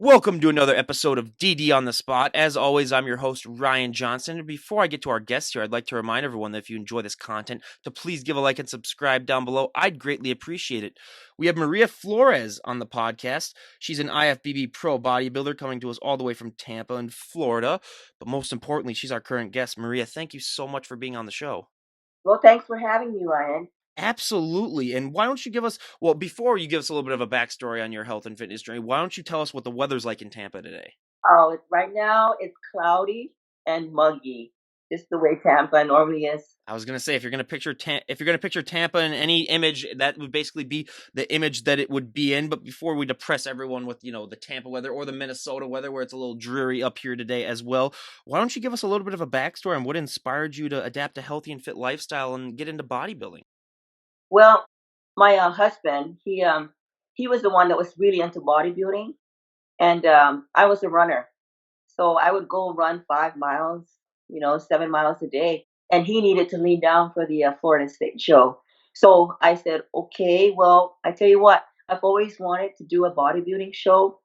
Welcome to another episode of DD on the Spot. As always, I'm your host, Ryan Johnson. And before I get to our guests here, I'd like to remind everyone that if you enjoy this content, to please give a like and subscribe down below. I'd greatly appreciate it. We have Maria Flores on the podcast. She's an IFBB pro bodybuilder coming to us all the way from Tampa in Florida. But most importantly, she's our current guest. Maria, thank you so much for being on the show. Well, thanks for having me, Ryan. Absolutely. And why don't you give us, well, before you give us a little bit of a backstory on your health and fitness journey, why don't you tell us what the weather's like in Tampa today? Oh, right now it's cloudy and muggy, just the way Tampa normally is. I was gonna say if you're gonna picture Tampa in any image, that would basically be the image that it would be in. But before we depress everyone with the Tampa weather or the Minnesota weather, where it's a little dreary up here today as well, why don't you give us a little bit of a backstory on what inspired you to adapt a healthy and fit lifestyle and get into bodybuilding? Well, my husband, he was the one that was really into bodybuilding, and I was a runner, so I would go run 5 miles, 7 miles a day, and he needed to lean down for the Florida State show. So I said, okay, well, I tell you what, I've always wanted to do a bodybuilding show,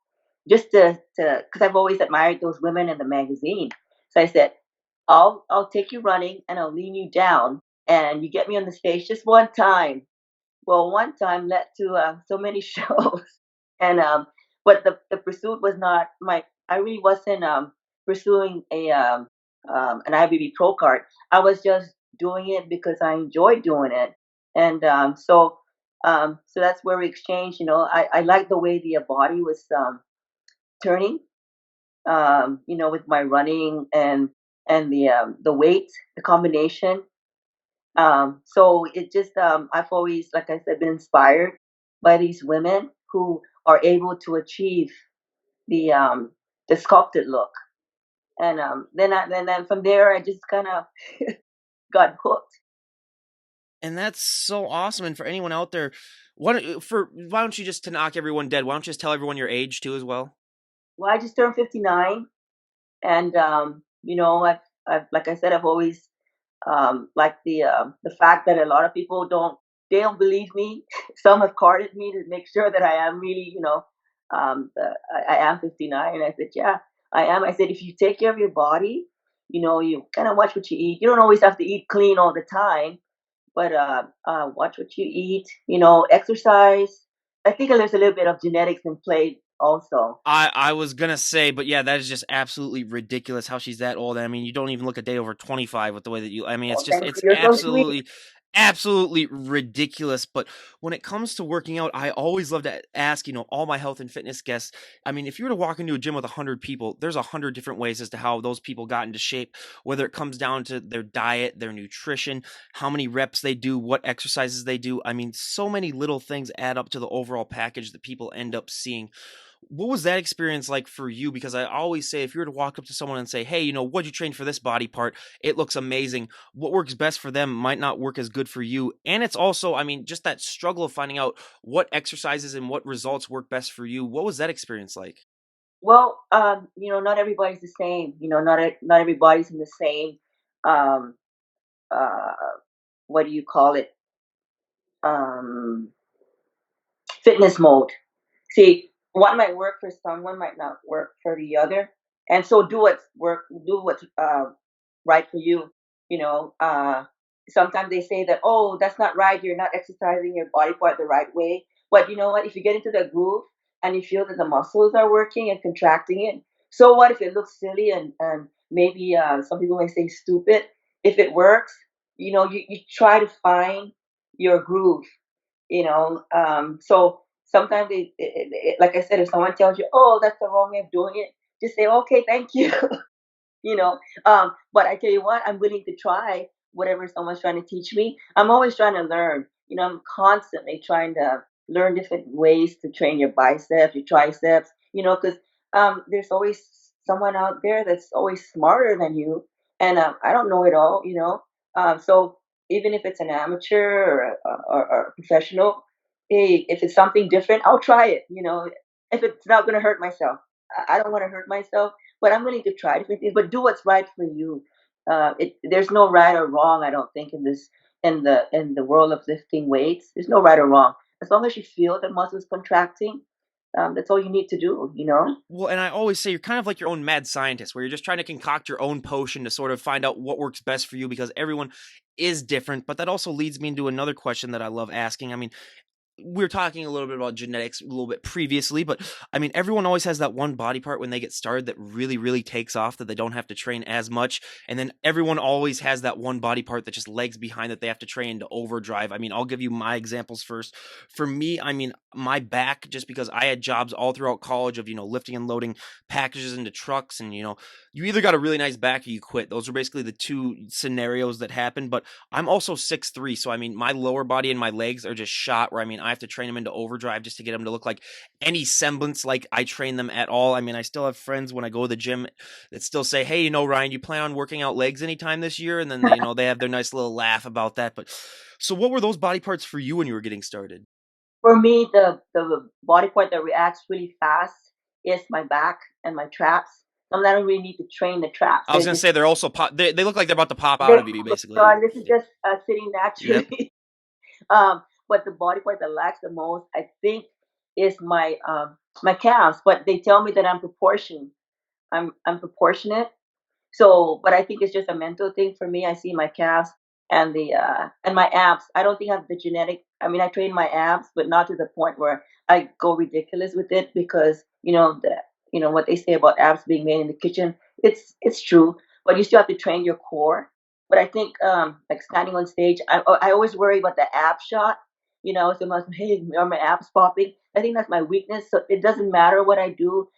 just to because I've always admired those women in the magazine. So I said, I'll take you running and I'll lean you down, and you get me on the stage just one time. Well, one time led to so many shows, and but the pursuit was not my. I really wasn't pursuing an IBB Pro card. I was just doing it because I enjoyed doing it, and so that's where we exchanged. I liked the way the body was turning. With my running and the weight, the combination. So it just I've always, like I said, been inspired by these women who are able to achieve the um the sculpted look. And then from there I just kind of got hooked. And that's so awesome. And for anyone out there, why don't you just to knock everyone dead? Why don't you just tell everyone your age too as well? Well, I just turned 59, and I've like I said, I've always like the fact that a lot of people don't believe me. Some have carded me to make sure that I am really, I am 59. And I said, yeah, I am. I said, if you take care of your body, you kind of watch what you eat. You don't always have to eat clean all the time, but watch what you eat. Exercise. I think there's a little bit of genetics in play also. I was gonna say, but yeah, that is just absolutely ridiculous how she's that old. I mean, you don't even look a day over 25 with the way that I mean, Oh, thank you. it's You're so sweet. absolutely ridiculous. But when it comes to working out, I always love to ask, all my health and fitness guests. I mean, if you were to walk into a gym with 100 people, there's 100 different ways as to how those people got into shape, whether it comes down to their diet, their nutrition, how many reps they do, what exercises they do. I mean, so many little things add up to the overall package that people end up seeing. What was that experience like for you? Because I always say if you were to walk up to someone and say, "Hey, what'd you train for this body part? It looks amazing." What works best for them might not work as good for you. And it's also, I mean, just that struggle of finding out what exercises and what results work best for you. What was that experience like? Well, not everybody's the same. Not everybody's in the same um, uh, what do you call it? Um, Fitness mode. See, one might work for someone, might not work for the other, and so do what's right for you. You know, uh, Sometimes they say that, oh, that's not right. You're not exercising your body part the right way. But you know what? If you get into the groove and you feel that the muscles are working and contracting it, so what if it looks silly and maybe some people may say stupid? If it works, you try to find your groove. So sometimes like I said, if someone tells you, oh, that's the wrong way of doing it, just say, okay, thank you. But I tell you what, I'm willing to try whatever someone's trying to teach me. I'm always trying to learn. I'm constantly trying to learn different ways to train your biceps, your triceps, because there's always someone out there that's always smarter than you. And I don't know it all. So even if it's an amateur or a professional, hey, if it's something different, I'll try it. If it's not going to hurt myself, I don't want to hurt myself, but I'm willing to try different things. But do what's right for you. There's no right or wrong. I don't think in the world of lifting weights, there's no right or wrong. As long as you feel the muscles contracting, That's all you need to do, you know? Well, and I always say you're kind of like your own mad scientist where you're just trying to concoct your own potion to sort of find out what works best for you because everyone is different. But that also leads me into another question that I love asking. I mean, we were talking a little bit about genetics a little bit previously, but I mean, everyone always has that one body part when they get started that really, really takes off that they don't have to train as much. And then everyone always has that one body part that just lags behind that they have to train to overdrive. I mean, I'll give you my examples first. For me, I mean, my back, just because I had jobs all throughout college of, lifting and loading packages into trucks and, you either got a really nice back or you quit. Those are basically the two scenarios that happen. But I'm also 6'3", so I mean, my lower body and my legs are just shot where I mean, I have to train them into overdrive just to get them to look like any semblance like I train them at all. I mean, I still have friends when I go to the gym that still say, "Hey, Ryan, you plan on working out legs anytime this year?" And then they have their nice little laugh about that. But so, what were those body parts for you when you were getting started? For me, the body part that reacts really fast is my back and my traps. Sometimes I don't really need to train the traps. I was They gonna just say they're also they look like they're about to pop out they of you, this is basically. just sitting Yep. naturally. But the body part that lacks the most, I think, is my calves. But they tell me that I'm proportion. I'm proportionate. So, but I think it's just a mental thing for me. I see my calves and my abs. I don't think I have the genetic. I mean, I train my abs, but not to the point where I go ridiculous with it because what they say about abs being made in the kitchen. It's true, but you still have to train your core. But I think like standing on stage, I always worry about the ab shot. So much, hey, are my abs popping? I think that's my weakness. So it doesn't matter what I do.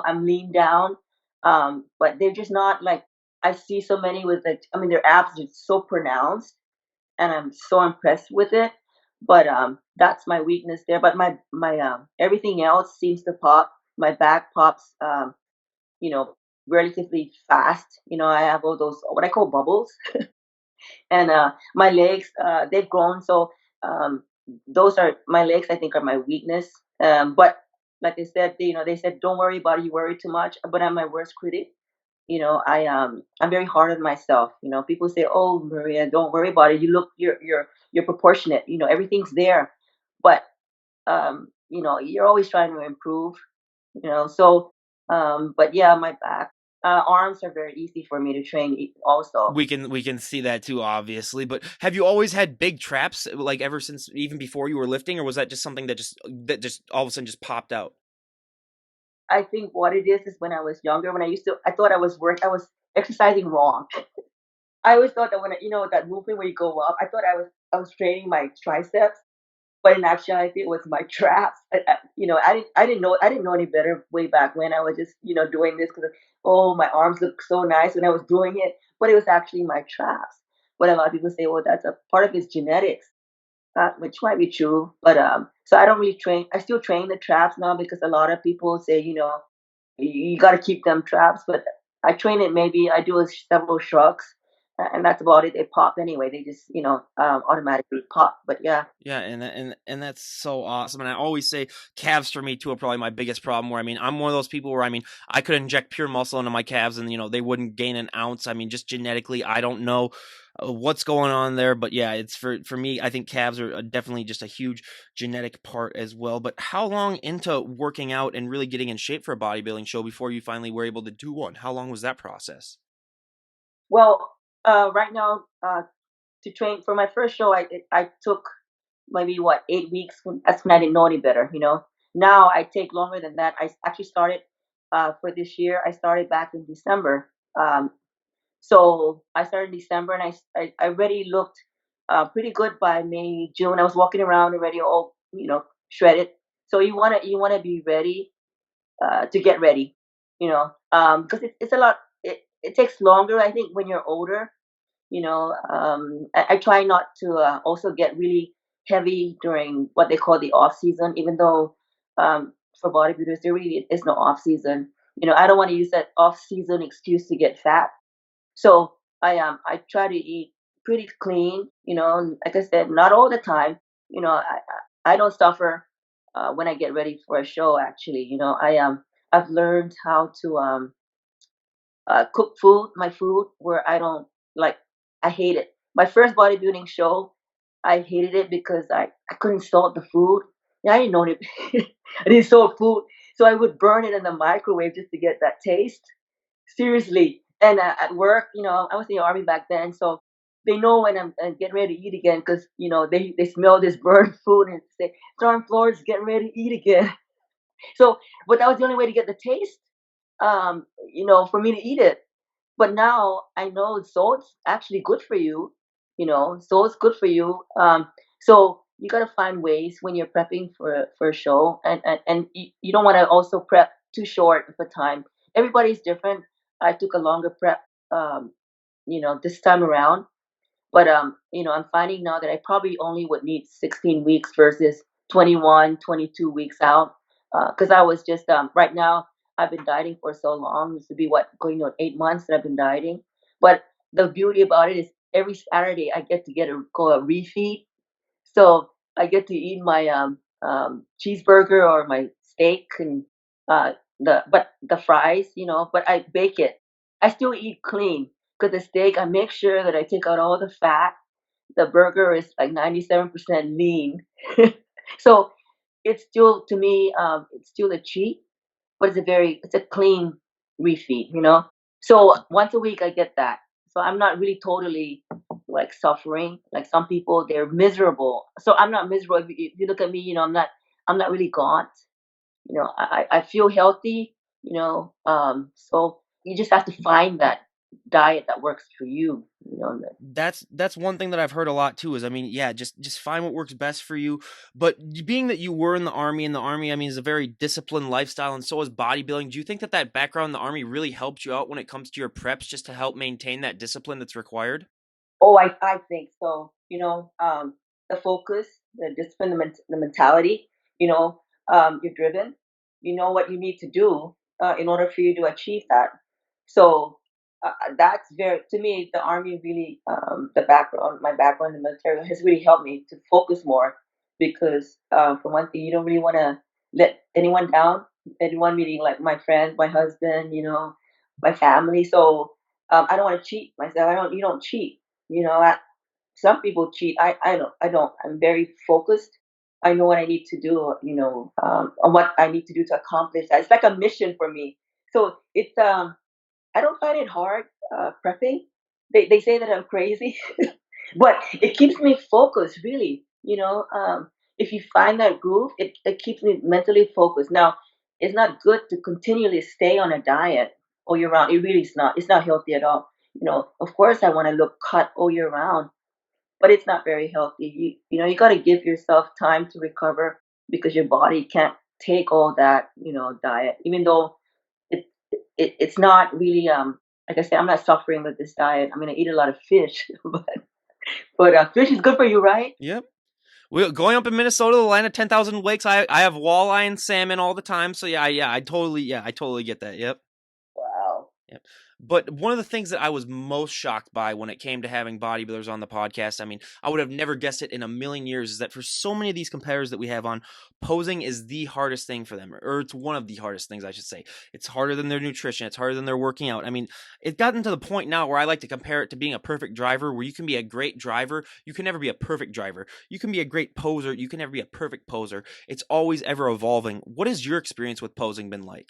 I'm lean down, but they're just not like I see so many with I mean, their abs are so pronounced, and I'm so impressed with it. But that's my weakness there. But my everything else seems to pop. My back pops, you know, relatively fast. I have all those what I call bubbles, and my legs they've grown. So those are my legs. I think are my weakness. But like I said, they said don't worry about it. You worry too much. But I'm my worst critic. I'm very hard on myself. People say, "Oh, Maria, don't worry about it. You're proportionate. Everything's there." But you're always trying to improve. But yeah, my back, arms are very easy for me to train. Also, We can see that too, obviously. But have you always had big traps, like ever since even before you were lifting, or was that just something that just all of a sudden just popped out? I think what it is when I was younger, when I thought I was exercising wrong. I always thought that that movement where you go up, I thought I was training my triceps. But in actuality, it was my traps. I didn't know any better way back when. I was just doing this because oh my arms look so nice when I was doing it, but it was actually my traps. But a lot of people say, well, that's a part of his genetics, which might be true. But so I don't really train. I still train the traps now because a lot of people say you got to keep them traps. But I train it maybe I do several shrugs, and that's about it. They pop anyway. They just automatically pop. But yeah. Yeah, and that's so awesome. And I always say calves for me too are probably my biggest problem. Where I mean, I'm one of those people where I mean, I could inject pure muscle into my calves, and they wouldn't gain an ounce. I mean, just genetically, I don't know what's going on there, but yeah, it's for me. I think calves are definitely just a huge genetic part as well. But how long into working out and really getting in shape for a bodybuilding show before you finally were able to do one? How long was that process? Well, right now, to train for my first show, I took maybe what 8 weeks. That's when I didn't know any better. Now I take longer than that. I actually started for this year. I started back in December. So I started in December, and I already looked pretty good by May, June. I was walking around already, all shredded. So you wanna be ready to get ready. Because it's a lot. It takes longer, I think, when you're older. I try not to also get really heavy during what they call the off season, even though for bodybuilders there really is no off season. I don't want to use that off season excuse to get fat. So I try to eat pretty clean. And like I said, not all the time. I don't suffer when I get ready for a show. Actually, I've learned how to cook my food where I don't like. I hate it. My first bodybuilding show, I hated it because I couldn't salt the food. Yeah, I didn't know it. I didn't soul food, so I would burn it in the microwave just to get that taste. Seriously. And at work, I was in the army back then, so they know when I'm getting ready to eat again because they smell this burnt food and say, "Storm Flores, getting ready to eat again." So, but that was the only way to get the taste, for me to eat it. But now I know salt's actually good for you. Salt's good for you. So you gotta find ways when you're prepping for a show, and you don't want to also prep too short of a time. Everybody's different. I took a longer prep, this time around, but I'm finding now that I probably only would need 16 weeks versus 21, 22 weeks out. Because I was just right now I've been dieting for so long. This would be what going on 8 months that I've been dieting. But the beauty about it is every Saturday I get to go a refeed, so I get to eat my cheeseburger or my steak and the fries, but I bake it. I still eat clean because the steak I make sure that I take out all the fat. The burger is like 97% lean, so it's still to me it's still a cheat, but it's a clean refeed, So once a week I get that. So I'm not really totally like suffering. Like some people, they're miserable. So I'm not miserable. If you look at me, I'm not really gaunt. I feel healthy. So you just have to find that diet that works for you. That's one thing that I've heard a lot too is, I mean, yeah, just find what works best for you. But being that you were in the army, and the army, I mean, is a very disciplined lifestyle, and so is bodybuilding. Do you think that that background in the army really helped you out when it comes to your preps, just to help maintain that discipline that's required? Oh, I think so. The focus, the discipline, the mentality. You're driven. You know what you need to do in order for you to achieve that. So that's very to me. The army really, my background in the military has really helped me to focus more because, for one thing, you don't really want to let anyone down. Anyone, meaning like my friends, my husband, my family. So I don't want to cheat myself. I don't. You don't cheat. Some people cheat. I don't. I don't. I'm very focused. I know what I need to do. On what I need to do to accomplish that. It's like a mission for me. So it's I don't find it hard prepping. They say that I'm crazy, but it keeps me focused. Really, if you find that groove, it keeps me mentally focused. Now, it's not good to continually stay on a diet all year round. It really is not. It's not healthy at all. Of course, I want to look cut all year round, but it's not very healthy. You got to give yourself time to recover because your body can't take all that diet. Even though it, it's not really like I said, I'm not suffering with this diet. I'm gonna eat a lot of fish, but fish is good for you, right? Yep. We going up in Minnesota, the land of 10,000 lakes. I have walleye and salmon all the time. So yeah, I totally get that. Yep. Wow. Yep. But one of the things that I was most shocked by when it came to having bodybuilders on the podcast, I mean, I would have never guessed it in a million years, is that for so many of these competitors that we have on, posing is the hardest thing for them, or it's one of the hardest things, I should say. It's harder than their nutrition, it's harder than their working out. I mean, it's gotten to the point now where I like to compare it to being a perfect driver, where you can be a great driver, you can never be a perfect driver. You can be a great poser, you can never be a perfect poser. It's always ever evolving. What has your experience with posing been like?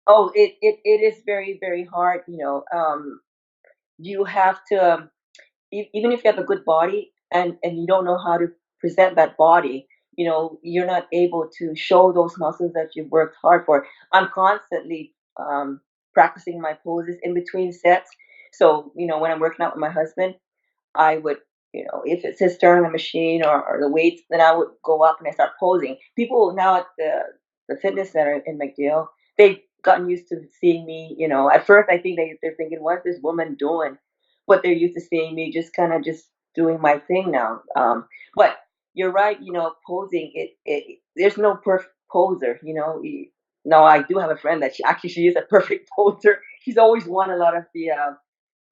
Oh, it is very, very hard. You have to even if you have a good body and you don't know how to present that body, you're not able to show those muscles that you've worked hard for. I'm constantly practicing my poses in between sets. So when I'm working out with my husband, I would, if it's his turn on the machine or the weights, then I would go up and I start posing. People now at the fitness center in McGill, they've gotten used to seeing me. At first I think they're thinking, what's this woman doing? But they're used to seeing me just kind of just doing my thing now. But you're right. Posing there's no perfect poser. No, I do have a friend that she is a perfect poser. She's always won a lot of the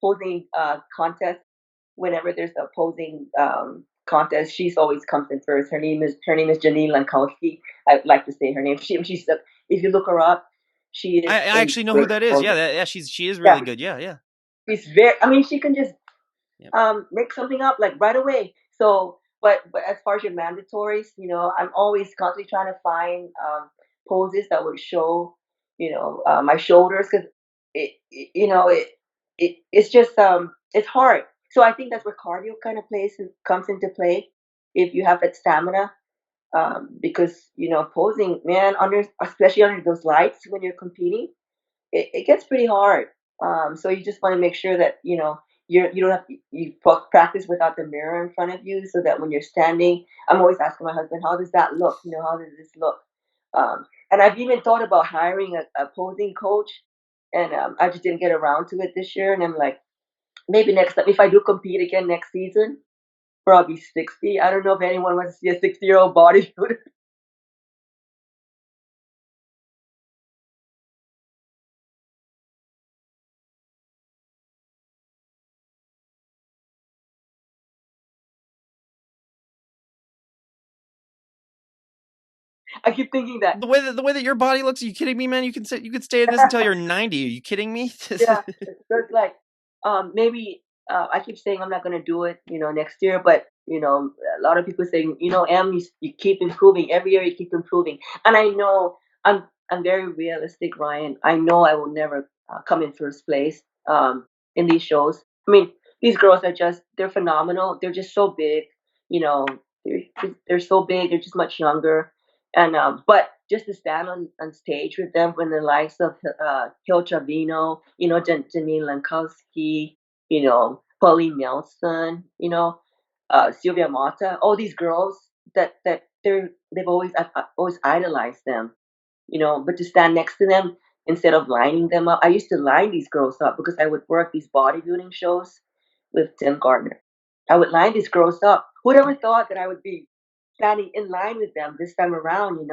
posing contests whenever there's a posing contest, she's always comes in first. Her name is Janine Lankowski. I like to say her name. She's if you look her up, she is I a actually know who great that is. Yeah, poser. yeah, she is Yeah, really good. Yeah, yeah. she's very. I mean, she can just Yep. make something up like right away. So but as far as your mandatories, I'm always constantly trying to find poses that would show, my shoulders because it's just it's hard. So I think that's where cardio kind of comes into play if you have that stamina. Because posing, man, under especially under those lights when you're competing, it gets pretty hard. So you just want to make sure that you don't have to, practice without the mirror in front of you, so that when you're standing, I'm always asking my husband, how does that look? How does this look? And I've even thought about hiring a posing coach, and I just didn't get around to it this year. And I'm like, maybe next time if I do compete again next season, probably 60. I don't know if anyone wants to see a 60-year-old bodybuilder. I keep thinking that. The way that your body looks, are you kidding me, man? You could stay in this until you're 90. Are you kidding me? Yeah, so it's like, maybe I keep saying I'm not gonna do it, next year, but a lot of people saying, Em, you keep improving every year, you keep improving, and I know I'm very realistic, Ryan. I know I will never come in first place in these shows. I mean, these girls are they're phenomenal. They're just so big, you know, they're so big. They're just much younger, and but just to stand on stage with them when the likes of Hill Trevino, Janine Lankowski, Pauline Nelson, Sylvia Mata, all these girls that I've always idolized them, but to stand next to them instead of lining them up. I used to line these girls up because I would work these bodybuilding shows with Tim Gardner. I would line these girls up. Who'd ever thought that I would be standing in line with them this time around?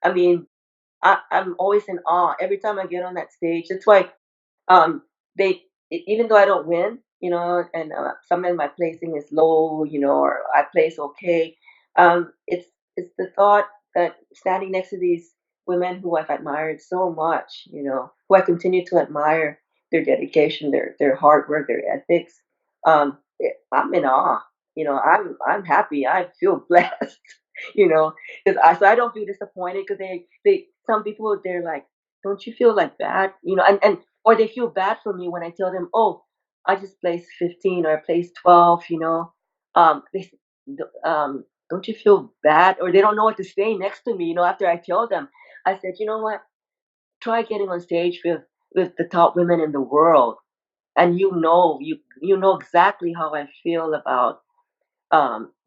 I mean, I'm always in awe every time I get on that stage. That's why um, even though I don't win, and sometimes my placing is low, or I place okay, it's the thought that standing next to these women who I've admired so much, who I continue to admire their dedication, their hard work, their ethics. I'm in awe. I'm happy. I feel blessed. Because I don't feel disappointed because they some people they're like, don't you feel like bad? And or they feel bad for me when I tell them, oh, I just placed 15 or I placed 12. They don't you feel bad? Or they don't know what to say next to me. After I tell them, I said, you know what? Try getting on stage with the top women in the world, and you know exactly how I feel about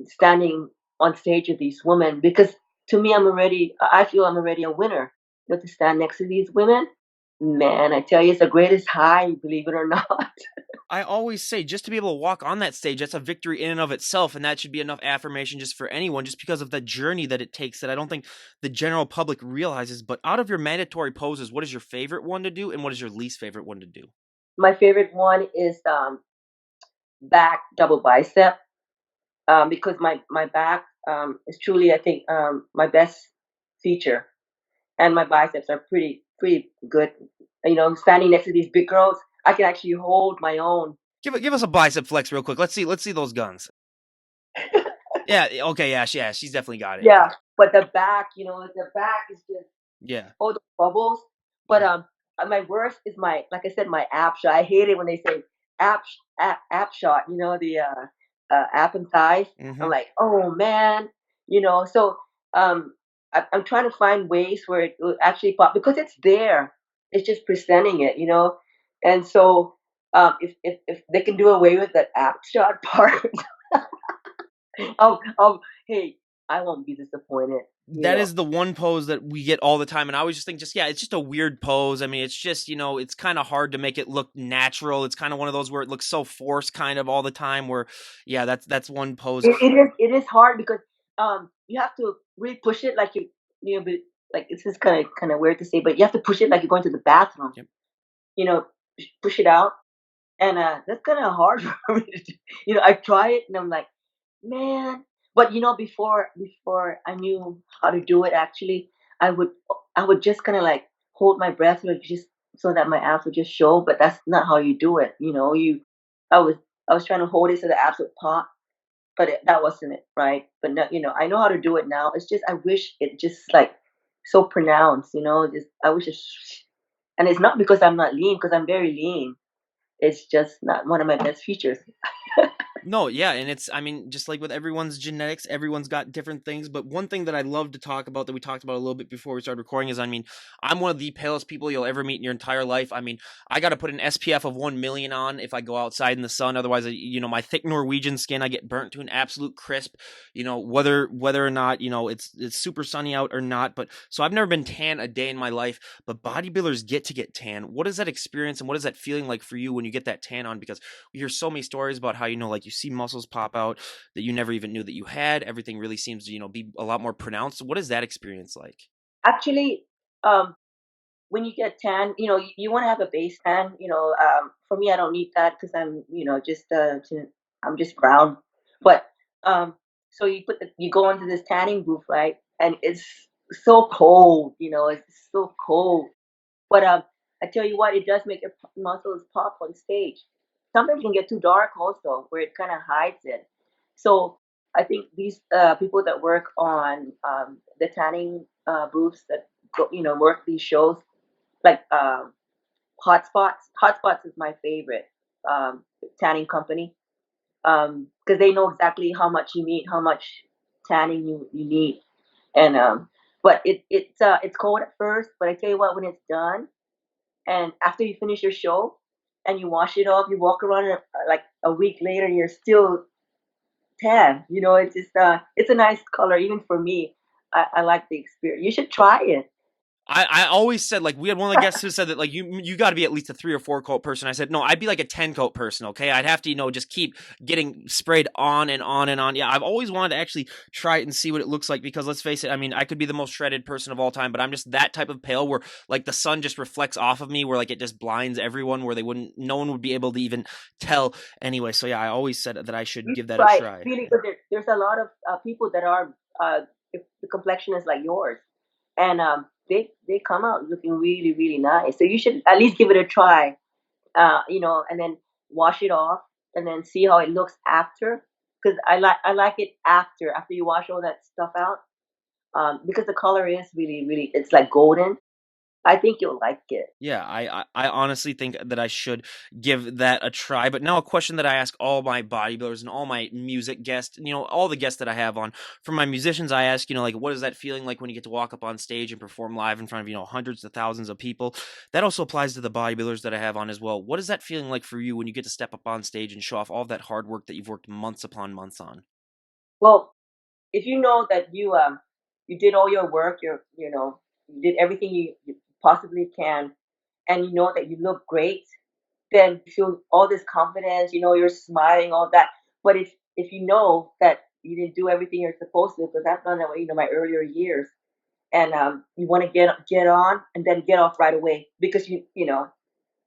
standing on stage with these women, because to me, I feel I'm already a winner. But to stand next to these women, man, I tell you, it's the greatest high, believe it or not. I always say just to be able to walk on that stage, that's a victory in and of itself, and that should be enough affirmation just for anyone, just because of the journey that it takes that I don't think the general public realizes. But out of your mandatory poses, what is your favorite one to do, and what is your least favorite one to do? My favorite one is back double bicep, because my back is truly, I think, my best feature, and my biceps are pretty good. Standing next to these big girls, I can actually hold my own. Give us a bicep flex real quick. Let's see those guns. Yeah. Okay. Yeah. Yeah. She's definitely got it. Yeah. Yeah, but the back is just Yeah. all the bubbles. But my worst is like I said, my ab shot. I hate it when they say ab shot. The ab and thighs. I'm Mm-hmm. like, oh man. So I'm trying to find ways where it will actually pop because it's there. It's just presenting it. And so if they can do away with that ab shot part, hey, I won't be disappointed. That is the one pose that we get all the time, and I always just think, yeah, it's just a weird pose. I mean, it's just it's kind of hard to make it look natural. It's kind of one of those where it looks so forced, kind of all the time. Where, yeah, that's one pose. It is hard because you have to really push it like like this is kind of weird to say, but you have to push it like you're going to the bathroom. Yep. You know, push it out, and that's kind of hard for me to do. I try it and I'm like, man. But before I knew how to do it, actually, I would I would just kind of like hold my breath, just so that my abs would just show. But that's not how you do it. I was I was trying to hold it so the abs would pop, but that wasn't it, right? But no, I know how to do it now. It's just I wish it just like so pronounced, just I wish and it's not because I'm not lean, because I'm very lean. It's just not one of my best features. No, yeah, and it's I mean, just like with everyone's genetics, everyone's got different things. But one thing that I love to talk about that we talked about a little bit before we started recording is, I mean, I'm one of the palest people you'll ever meet in your entire life. I mean, I got to put an SPF of 1 million on if I go outside in the sun. Otherwise, my thick Norwegian skin, I get burnt to an absolute crisp. Whether or not it's super sunny out or not. But so I've never been tan a day in my life. But bodybuilders get to get tan. What is that experience and what is that feeling like for you when you get that tan on? Because we hear so many stories about how like you see muscles pop out that you never even knew that you had. Everything really seems to be a lot more pronounced. What is that experience like? Actually, um, when you get tan, you want to have a base tan. For me, I don't need that because I'm, just I'm just brown. But so you go into this tanning booth, right? And it's so cold. It's so cold. But I tell you what, it does make your muscles pop on stage. Sometimes it can get too dark also, where it kind of hides it. So I think these people that work on the tanning booths that work these shows, like Hotspots. Hotspots is my favorite tanning company because they know exactly how much you need, how much tanning you need, and but it's cold at first, but I tell you what, when it's done and after you finish your show and you wash it off, you walk around and, like a week later, you're still tan. It's just it's a nice color even for me. I like the experience. You should try it. I always said, like, we had one of the guests who said that, like, you got to be at least a 3 or 4 coat person. I said no, I'd be like a 10 coat person. Okay, I'd have to just keep getting sprayed on and on and on. Yeah, I've always wanted to actually try it and see what it looks like because let's face it, I mean, I could be the most shredded person of all time, but I'm just that type of pale where like the sun just reflects off of me, where like it just blinds everyone, where no one would be able to even tell anyway. So yeah, I always said that I should You give that a try it. try. Really good. There's a lot of people that are if the complexion is like yours, and they come out looking really really nice. So you should at least give it a try. And then wash it off, and then see how it looks after. Because I like it after you wash all that stuff out. Because the color is really really it's like golden. I think you'll like it. Yeah, I honestly think that I should give that a try. But now a question that I ask all my bodybuilders and all my music guests, all the guests that I have on. For my musicians, I ask, like, what is that feeling like when you get to walk up on stage and perform live in front of, hundreds of thousands of people? That also applies to the bodybuilders that I have on as well. What is that feeling like for you when you get to step up on stage and show off all that hard work that you've worked months upon months on? Well, if you know that you did all your work, you did everything you possibly can, and you know that you look great, then you feel all this confidence. You're smiling, all that. But if you know that you didn't do everything you're supposed to, because I've done that, my earlier years, and you want to get on and then get off right away because you know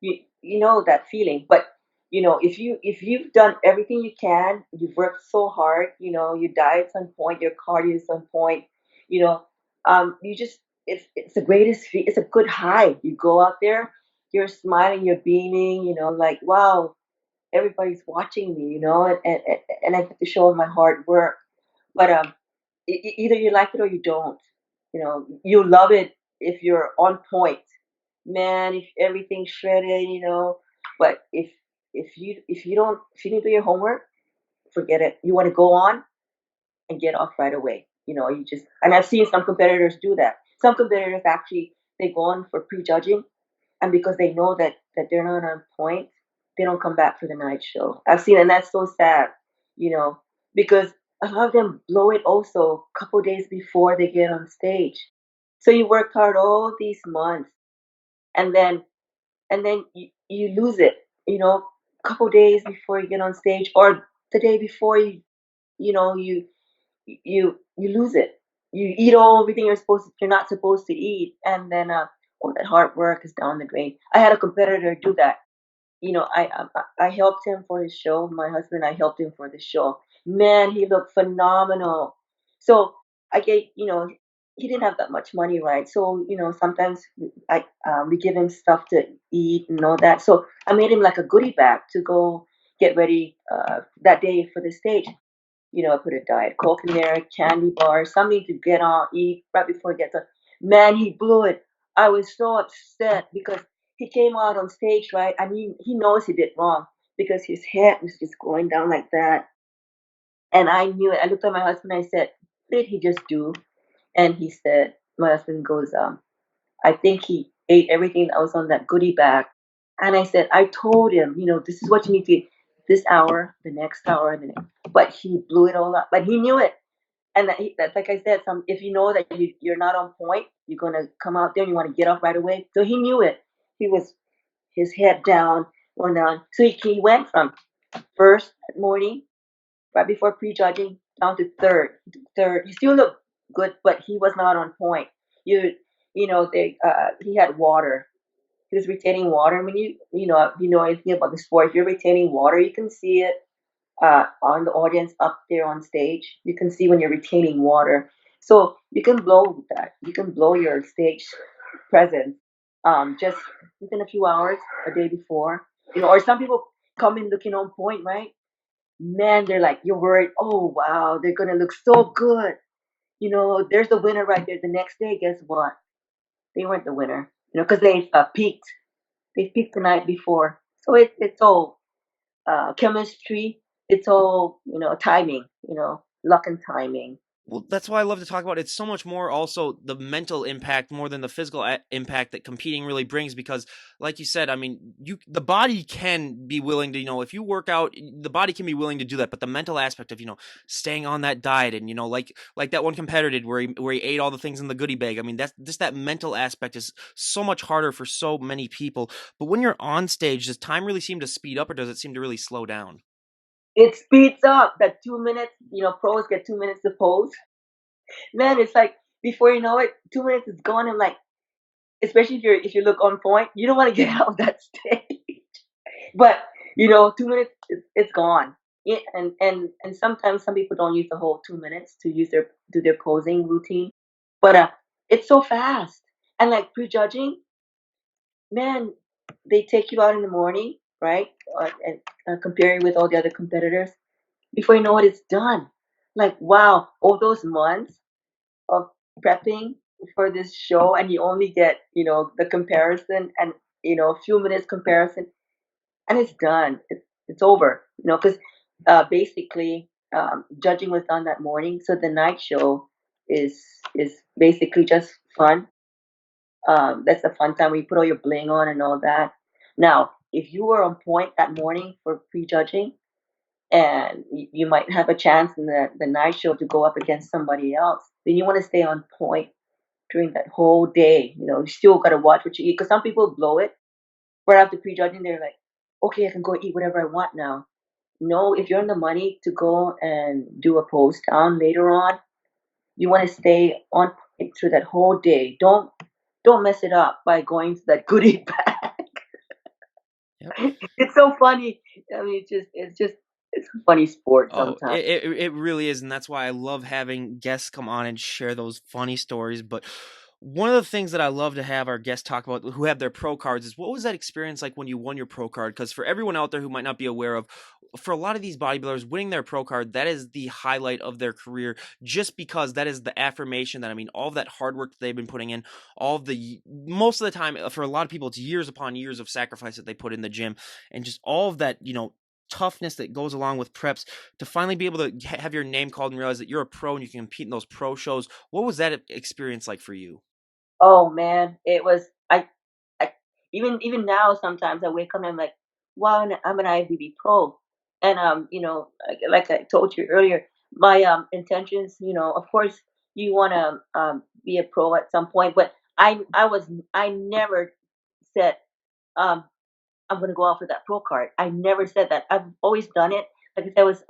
that feeling. But if you've done everything you can, you've worked so hard, your diet's on point, your cardio is on point, you know you just it's the greatest it's a good high. You go out there, you're smiling, you're beaming, like wow, everybody's watching me, and I get to show my hard work. But either you like it or you don't. You love it if you're on point, man. If everything's shredded, But if you didn't do your homework, forget it. You want to go on and get off right away. And I've seen some competitors do that. Some competitors actually they go on for prejudging, and because they know that they're not on point, they don't come back for the night show. I've seen, and that's so sad, you know, because a lot of them blow it also a couple days before they get on stage. So you worked hard all these months, and then you lose it, a couple days before you get on stage, or the day before you know you lose it. You eat everything you're not supposed to eat, and then all that hard work is down the drain. I had a competitor do that. I helped him for his show. My husband, I helped him for the show. Man, he looked phenomenal. So I gave, he didn't have that much money, right? So sometimes we give him stuff to eat and all that. So I made him like a goodie bag to go get ready that day for the stage. I put a Diet Coke in there, candy bar, something to get on, eat right before it gets on. Man, he blew it. I was so upset because he came out on stage, right? I mean, he knows he did wrong because his head was just going down like that. And I knew it. I looked at my husband. I said, "What did he just do?" And he said, my husband goes, I think he ate everything that was on that goodie bag. And I said, I told him, this is what you need to eat this hour, the next hour, and the next. But he blew it all up. But he knew it. And that's like I said, if you know that you're not on point, you're gonna come out there and you want to get off right away. So he knew it. He was his head down, going down. So he went from first morning, right before prejudging, down to third. Third, he still looked good, but he was not on point. You, they he had water. He was retaining water. I mean, if you know anything about the sport, if you're retaining water, you can see it on the audience up there on stage. You can see when you're retaining water. So you can blow that. You can blow your stage presence just within a few hours, a day before. Or some people come in looking on point, right? Man, they're like, you're worried. Oh, wow, they're going to look so good. There's the winner right there. The next day, guess what? They weren't the winner, because they peaked. They peaked the night before. So it's all chemistry. It's all, timing, luck and timing. Well, that's why I love to talk about it's so much more also the mental impact more than the physical impact that competing really brings because like you said, I mean, the body can be willing to, if you work out, the body can be willing to do that, but the mental aspect of, staying on that diet and like that one competitor did where he ate all the things in the goodie bag. I mean, that's just that mental aspect is so much harder for so many people. But when you're on stage, does time really seem to speed up or does it seem to really slow down? It speeds up that 2 minutes. Pros get 2 minutes to pose. Man, it's like before you know it, 2 minutes is gone. I'm like, especially if you look on point, you don't want to get out of that stage. But 2 minutes, it's gone. Yeah, and sometimes some people don't use the whole 2 minutes to do their posing routine, but it's so fast. And like prejudging, man, they take you out in the morning, right? And comparing with all the other competitors, before you know it, it's done. Like wow, all those months of prepping for this show, and you only get the comparison and a few minutes comparison and it's done. It's over. Because basically judging was done that morning, so the night show is is basically just fun. That's a fun time where you put all your bling on and all that. Now, if you were on point that morning for prejudging, and you might have a chance in the night show to go up against somebody else, then you want to stay on point during that whole day. You still got to watch what you eat because some people blow it right after prejudging. They're like, okay, I can go eat whatever I want now. No, if you're in the money to go and do a post down later on, you want to stay on point through that whole day. Don't mess it up by going to that goodie bag. Yep. It's so funny. I mean, it's a funny sport Oh, sometimes. it really is, and that's why I love having guests come on and share those funny stories. But one of the things that I love to have our guests talk about who have their pro cards is what was that experience like when you won your pro card? Because for everyone out there who might not be aware of, for a lot of these bodybuilders, winning their pro card, that is the highlight of their career, just because that is the affirmation that, I mean, all of that hard work that they've been putting in, all of most of the time, for a lot of people, it's years upon years of sacrifice that they put in the gym, and just all of that, toughness that goes along with preps to finally be able to have your name called and realize that you're a pro and you can compete in those pro shows. What was that experience like for you? Oh man, it was. I even now sometimes I wake up and I'm like, wow, I'm an IFBB pro, and like I told you earlier, my intentions, of course, you want to be a pro at some point, but I never said um I'm gonna go out for that pro card. I never said that. I've always done it. Like I said, was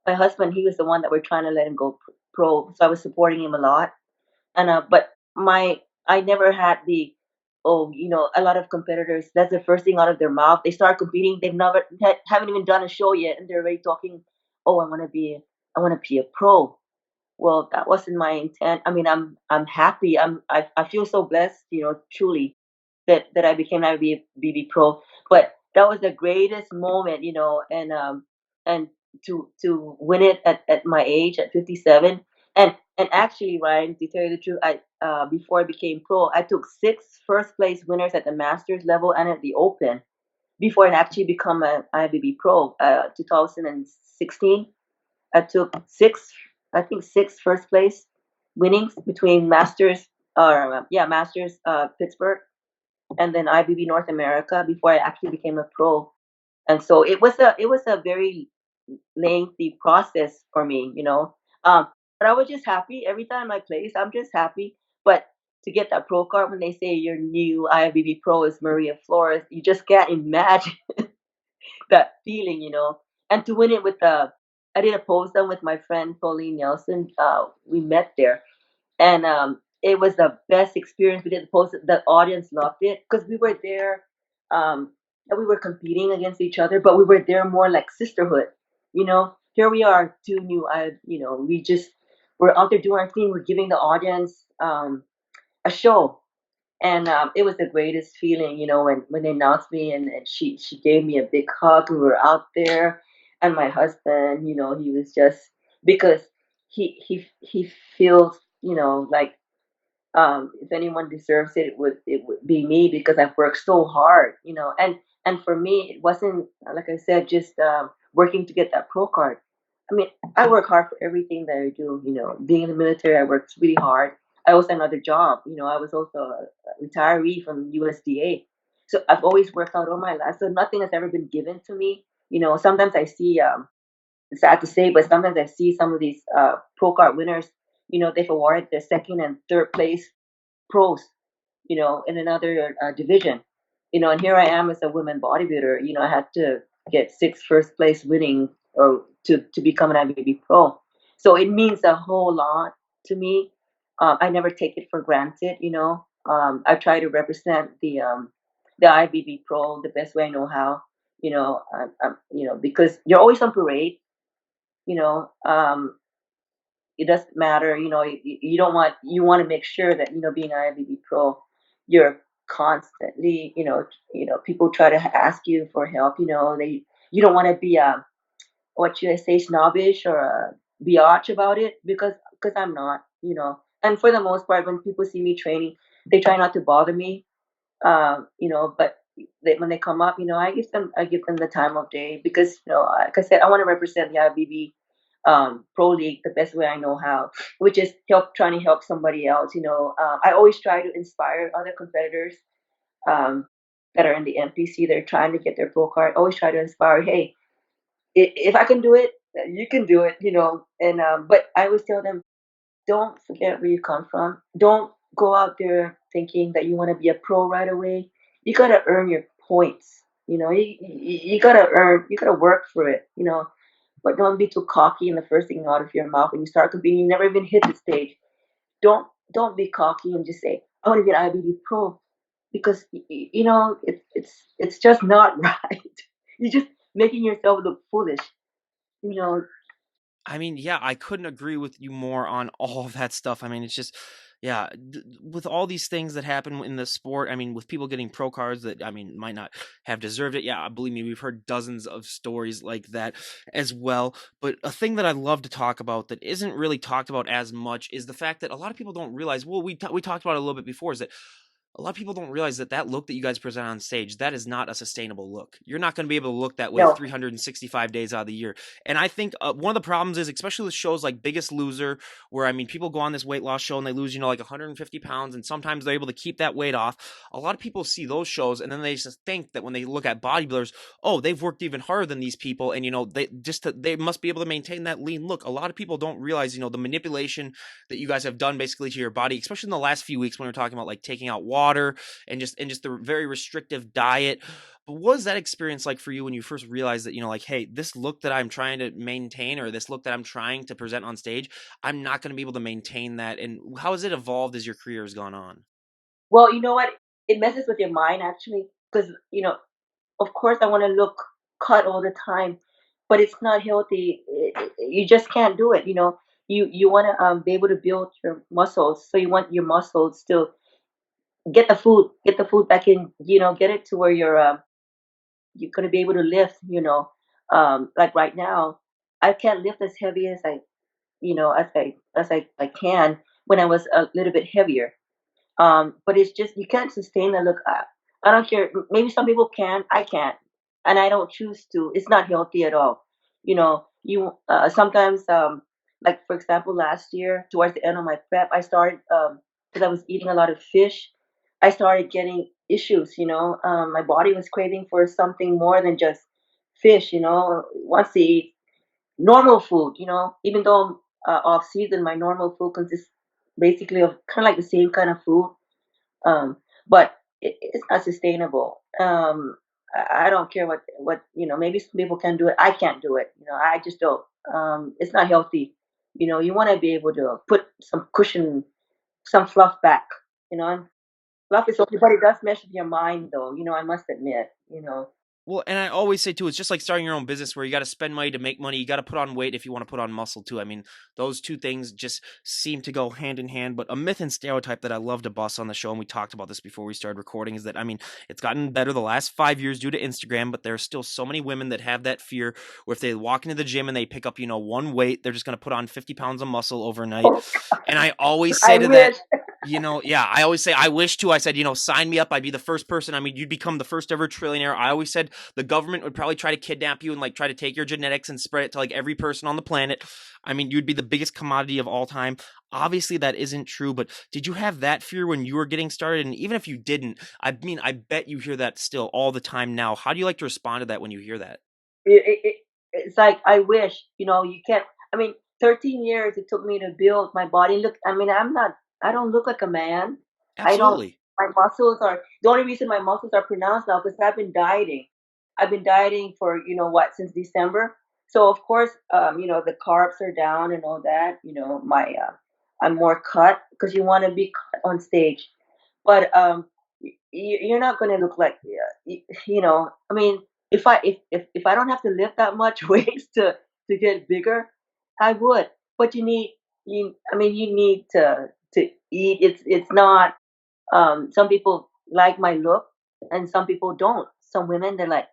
my husband. He was the one that we're trying to let him go pro, so I was supporting him a lot. And but I never had the a lot of competitors. That's the first thing out of their mouth. They start competing. They've never haven't even done a show yet, and they're already talking. Oh, I want to be a pro. Well, that wasn't my intent. I mean, I'm happy. I feel so blessed. Truly that I became an IBB pro. But that was the greatest moment. And to win it at my age at 57. And actually, Ryan, to tell you the truth, I before I became pro, I took six first place winners at the Masters level and at the Open before I actually become an IBB pro. 2016, I took I think six first place winnings between Masters, Masters Pittsburgh, and then IBB North America before I actually became a pro. And so it was a very lengthy process for me, you know. But I was just happy every time I place. I'm just happy. But to get that pro card when they say your new IFBB pro is Maria Flores, you just can't imagine that feeling, you know. And to win it with I did a pose down with my friend Pauline Nelson. We met there, and it was the best experience. We did the post. The audience loved it because we were there, and we were competing against each other, but we were there more like sisterhood. You know, here we are, two new. We just we're out there doing our thing. We're giving the audience a show, and it was the greatest feeling. You know, when they announced me, and she gave me a big hug. We were out there, and my husband, you know, he was just because he feels, you know, like if anyone deserves it, it would be me because I've worked so hard, you know. And for me, it wasn't like I said, just working to get that pro card. I mean, I work hard for everything that I do. You know, being in the military, I worked really hard. I also had another job. You know, I was also a retiree from USDA, so I've always worked out all my life. So nothing has ever been given to me. You know, sometimes I see it's sad to say, but sometimes I see some of these pro card winners. You know, they've awarded their second and third place pros, you know, in another division, you know, and here I am as a women bodybuilder, you know, I had to get six first place winning or to become an IBB pro. So it means a whole lot to me. I never take it for granted, you know. I try to represent the IBB pro the best way I know how, you know, you know, because you're always on parade, you know. It doesn't matter, you know, you don't want, you want to make sure that, you know, being an IFBB pro, you're constantly, people try to ask you for help, you know, you don't want to be what should I say, snobbish or biatch about it, because I'm not, you know. And for the most part, when people see me training, they try not to bother me, but when they come up, you know, I give them the time of day because, you know, like I said, I want to represent the IBB pro league the best way I know how, which is trying to help somebody else. You know, I always try to inspire other competitors um, that are in the MPC. They're trying to get their pro card. Always try to inspire. Hey, if I can do it, you can do it. You know, and but I always tell them, don't forget where you come from. Don't go out there thinking that you want to be a pro right away. You gotta earn your points. You know, you gotta earn. You gotta work for it. You know, but don't be too cocky and the first thing out of your mouth when you start competing. You never even hit the stage. Don't be cocky and just say, I want to be an IBB pro, because you know it's just not right. You're just making yourself look foolish. You know, I mean, yeah, I couldn't agree with you more on all of that stuff. I mean, it's just, yeah, with all these things that happen in the sport, I mean, with people getting pro cards that, I mean, might not have deserved it. Yeah, believe me, we've heard dozens of stories like that as well. But a thing that I love to talk about that isn't really talked about as much is the fact that a lot of people don't realize, well, we talked about it a little bit before, is that a lot of people don't realize that that look that you guys present on stage, that is not a sustainable look. You're not going to be able to look that way no, 365 days out of the year. And I think one of the problems is, especially with shows like Biggest Loser, where, I mean, people go on this weight loss show and they lose, you know, like 150 pounds, and sometimes they're able to keep that weight off. A lot of people see those shows and then they just think that when they look at bodybuilders, oh, they've worked even harder than these people, and, you know, they must be able to maintain that lean look. A lot of people don't realize, you know, the manipulation that you guys have done basically to your body, especially in the last few weeks when we're talking about like taking out water and just the very restrictive diet. But what was that experience like for you when you first realized that, you know, like, hey, this look that I'm trying to maintain, or this look that I'm trying to present on stage, I'm not going to be able to maintain that? And how has it evolved as your career has gone on? well, you know what? It messes with your mind actually, because you know, of course, I want to look cut all the time, but it's not healthy. You just can't do it. You know, you want to be able to build your muscles, so you want your muscles to get the food back in. You know, get it to where you're gonna be able to lift. You know, like right now. I can't lift as heavy as I can when I was a little bit heavier. But it's just you can't sustain the look. I don't care. Maybe some people can. I can't, and I don't choose to. It's not healthy at all. You sometimes, like for example, last year towards the end of my prep, I started because I was eating a lot of fish. I started getting issues. My body was craving for something more than just fish. Once to eat normal food. Even though off season, my normal food consists basically of kind of like the same kind of food, but it's not sustainable. I don't care what maybe some people can do it. I can't do it. I just don't. It's not healthy. You want to be able to put some cushion, some fluff back. And fluff is okay, but it does mess with your mind, though. I must admit. Well, and I always say too, it's just like starting your own business where you got to spend money to make money. You got to put on weight if you want to put on muscle too. I mean, those two things just seem to go hand in hand. But a myth and stereotype that I love to bust on the show, and we talked about this before we started recording, is that, I mean, it's gotten better the last 5 years due to Instagram, but there are still so many women that have that fear where if they walk into the gym and they pick up, one weight, they're just going to put on 50 pounds of muscle overnight. And I always say I to that, wish. yeah, I always say, I wish too. I said, sign me up. I'd be the first person. I mean, you'd become the first ever trillionaire. I always said the government would probably try to kidnap you and like try to take your genetics and spread it to like every person on the planet. I mean, you'd be the biggest commodity of all time. Obviously, that isn't true, but did you have that fear when you were getting started? And even if you didn't, I mean, I bet you hear that still all the time now. How do you like to respond to that when you hear that? It's like I wish, you can't. I mean, 13 years it took me to build my body. Look, I mean, I don't look like a man. I don't. Absolutely. My muscles are the only reason my muscles are pronounced now because I've been dieting. I've been dieting for what since December. So of course, the carbs are down and all that. My I'm more cut because you want to be cut on stage, but you're not going to look like I mean, if I don't have to lift that much weight to get bigger, I would. But you need to eat. It's not. Some people like my look, and some people don't. Some women they're like,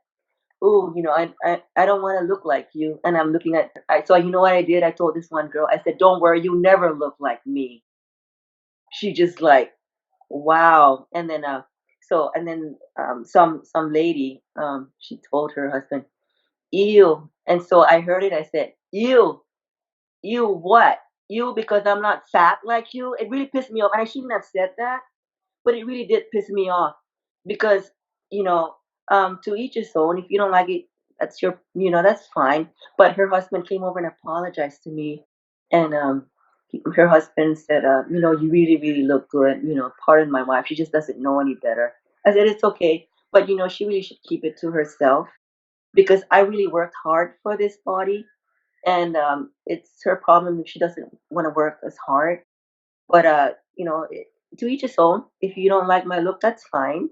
oh, I don't want to look like you. And I'm looking at. So you know what I did? I told this one girl. I said, don't worry, you never look like me. She just like, wow. And then some lady, she told her husband, ew. And so I heard it. I said, ew, ew, what? Ew, because I'm not fat like you. It really pissed me off, and I shouldn't have said that, but it really did piss me off because you know, to each his own. If you don't like it, that's fine. But her husband came over and apologized to me, and her husband said, you really, really look good. Pardon my wife. She just doesn't know any better. I said it's okay, but she really should keep it to herself because I really worked hard for this body, and it's her problem if she doesn't want to work as hard. But to each his own. If you don't like my look, that's fine.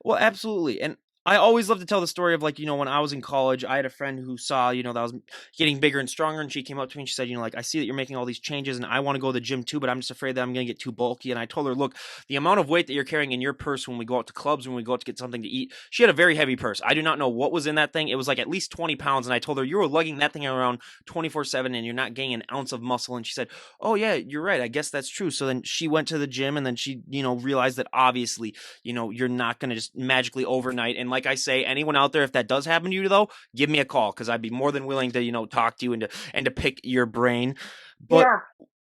Well, absolutely. And I always love to tell the story of like, when I was in college, I had a friend who saw, that I was getting bigger and stronger. And she came up to me and she said, like, I see that you're making all these changes and I want to go to the gym too, but I'm just afraid that I'm going to get too bulky. And I told her, look, the amount of weight that you're carrying in your purse when we go out to clubs, when we go out to get something to eat, she had a very heavy purse. I do not know what was in that thing. It was like at least 20 pounds. And I told her, you were lugging that thing around 24/7 and you're not gaining an ounce of muscle. And she said, oh, yeah, you're right. I guess that's true. So then she went to the gym and then she, realized that obviously you're not going to just magically overnight. And like I say, anyone out there, if that does happen to you though, give me a call because I'd be more than willing to, talk to you and to pick your brain. But Yeah.